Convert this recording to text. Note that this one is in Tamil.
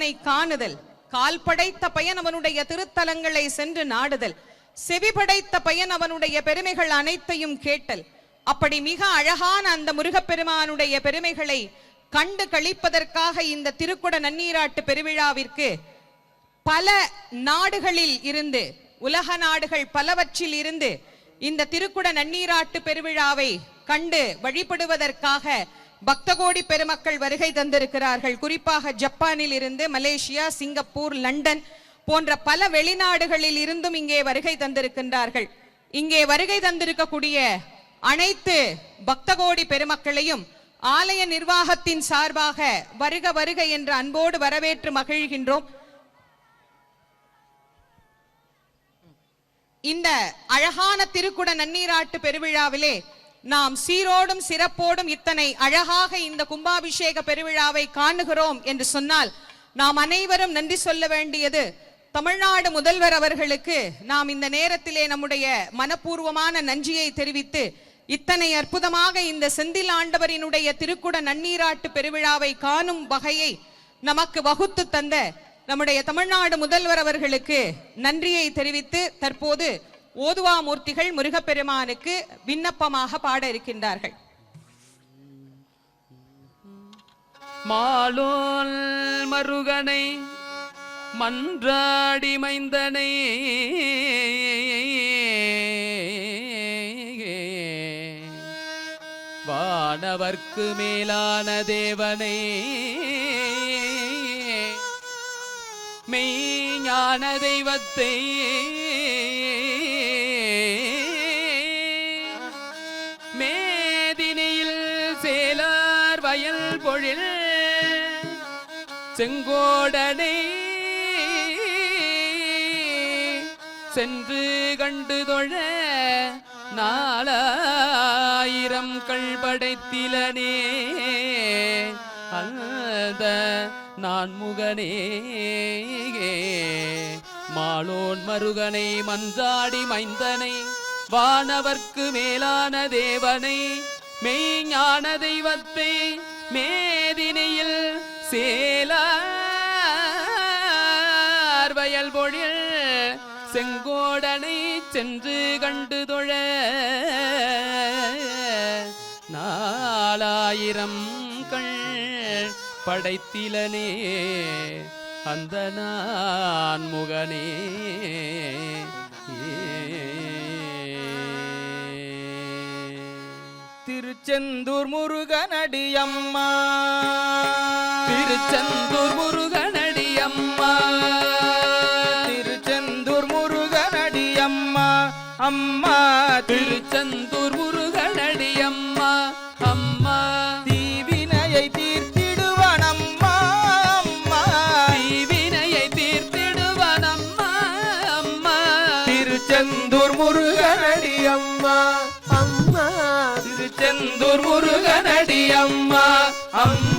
அவனை காணுதல், கால் படைத்த பயன் அவனுடைய திருத்தலங்களை சென்று நாடுதல், செவி படைத்த பயன் அவனுடைய பெருமைகள் அனைத்தையும் கேட்டல். அப்படி மிக அழகான அந்த முருகப்பெருமானுடைய பெருமைகளை கண்டு கழிப்பதற்காக இந்த திருக்குட நன்னீராட்டு பெருவிழாவிற்கு பல நாடுகளில் இருந்து, உலக நாடுகள் பலவற்றில் இருந்து இந்த திருக்குட நன்னீராட்டு பெருவிழாவை கண்டு வழிபடுவதற்காக பக்தகோடி பெருமக்கள் வருகை தந்திருக்கிறார்கள். குறிப்பாக ஜப்பானில் இருந்து, மலேசியா, சிங்கப்பூர், லண்டன் போன்ற பல வெளிநாடுகளில் இருந்தும் இங்கே வருகை தந்திருக்கின்றார்கள். இங்கே வருகை தந்திருக்கக்கூடிய அனைத்து பக்தகோடி பெருமக்களையும் ஆலய நிர்வாகத்தின் சார்பாக வருக வருக என்று அன்போடு வரவேற்று மகிழ்கின்றோம். இந்த அழகான திருக்குட நன்னீராட்டு பெருவிழாவிலே நாம் சீரோடும் சிறப்போடும் இத்தனை அழகாக இந்த கும்பாபிஷேக பெருவிழாவை காணுகிறோம் என்று சொன்னால் நாம் அனைவரும் நன்றி சொல்ல வேண்டியது தமிழ்நாடு முதல்வர் அவர்களுக்கு நாம் இந்த நேரத்திலே நம்முடைய மனப்பூர்வமான நன்றியை தெரிவித்து, இத்தனை அற்புதமாக இந்த செந்தில் ஆண்டவரினுடைய திருக்குட நன்னீராட்டு பெருவிழாவை காணும் வகையை நமக்கு வகுத்து தந்த நம்முடைய தமிழ்நாடு முதல்வர் அவர்களுக்கு நன்றியை தெரிவித்து, தற்போது ஓதுவா மூர்த்திகள் முருகப்பெருமானுக்கு விண்ணப்பமாக பாட இருக்கின்றார்கள். மாலோல் மருகனை மன்றாடி மைந்தனை வானவர்க்கு மேலான தேவனை மெய்ஞான தெய்வத்தை மேதினியில் சேலார் வயல் பொழில் செங்கோடனை சென்று கண்டு தொழ நாலாயிரம் கள்படைத்திலனே அந்த நான் முகனே மாலோன் மருகனை மன்றாடி மைந்தனை வானவர்க்கு மேலான தேவனை மெய்ஞான தெய்வத்தை மேதினியில் சேலார் வயல் பொழில் செங்கோடனை சென்று கண்டு தொழ நாலாயிரம் கள் படைத்திலனே அந்த நான் முகனே திருச்செந்தூர் முருகனடியம்மா, திருச்செந்தூர் முருகனடியம்மா, திருச்செந்தூர் முருகனடியம்மா அம்மா, திருச்செந்தூர் முருகனடியம்மா அம்மா, தீவினையை தீர்த்திடுவான் அம்மா அம்மா, தீவினையை தீர்த்திடுவான் அம்மா அம்மா, திருச்செந்தூர் முருகனடியம்மா அம்மா, திருச்செந்தூர் முருகனடியம்மா அம்மா.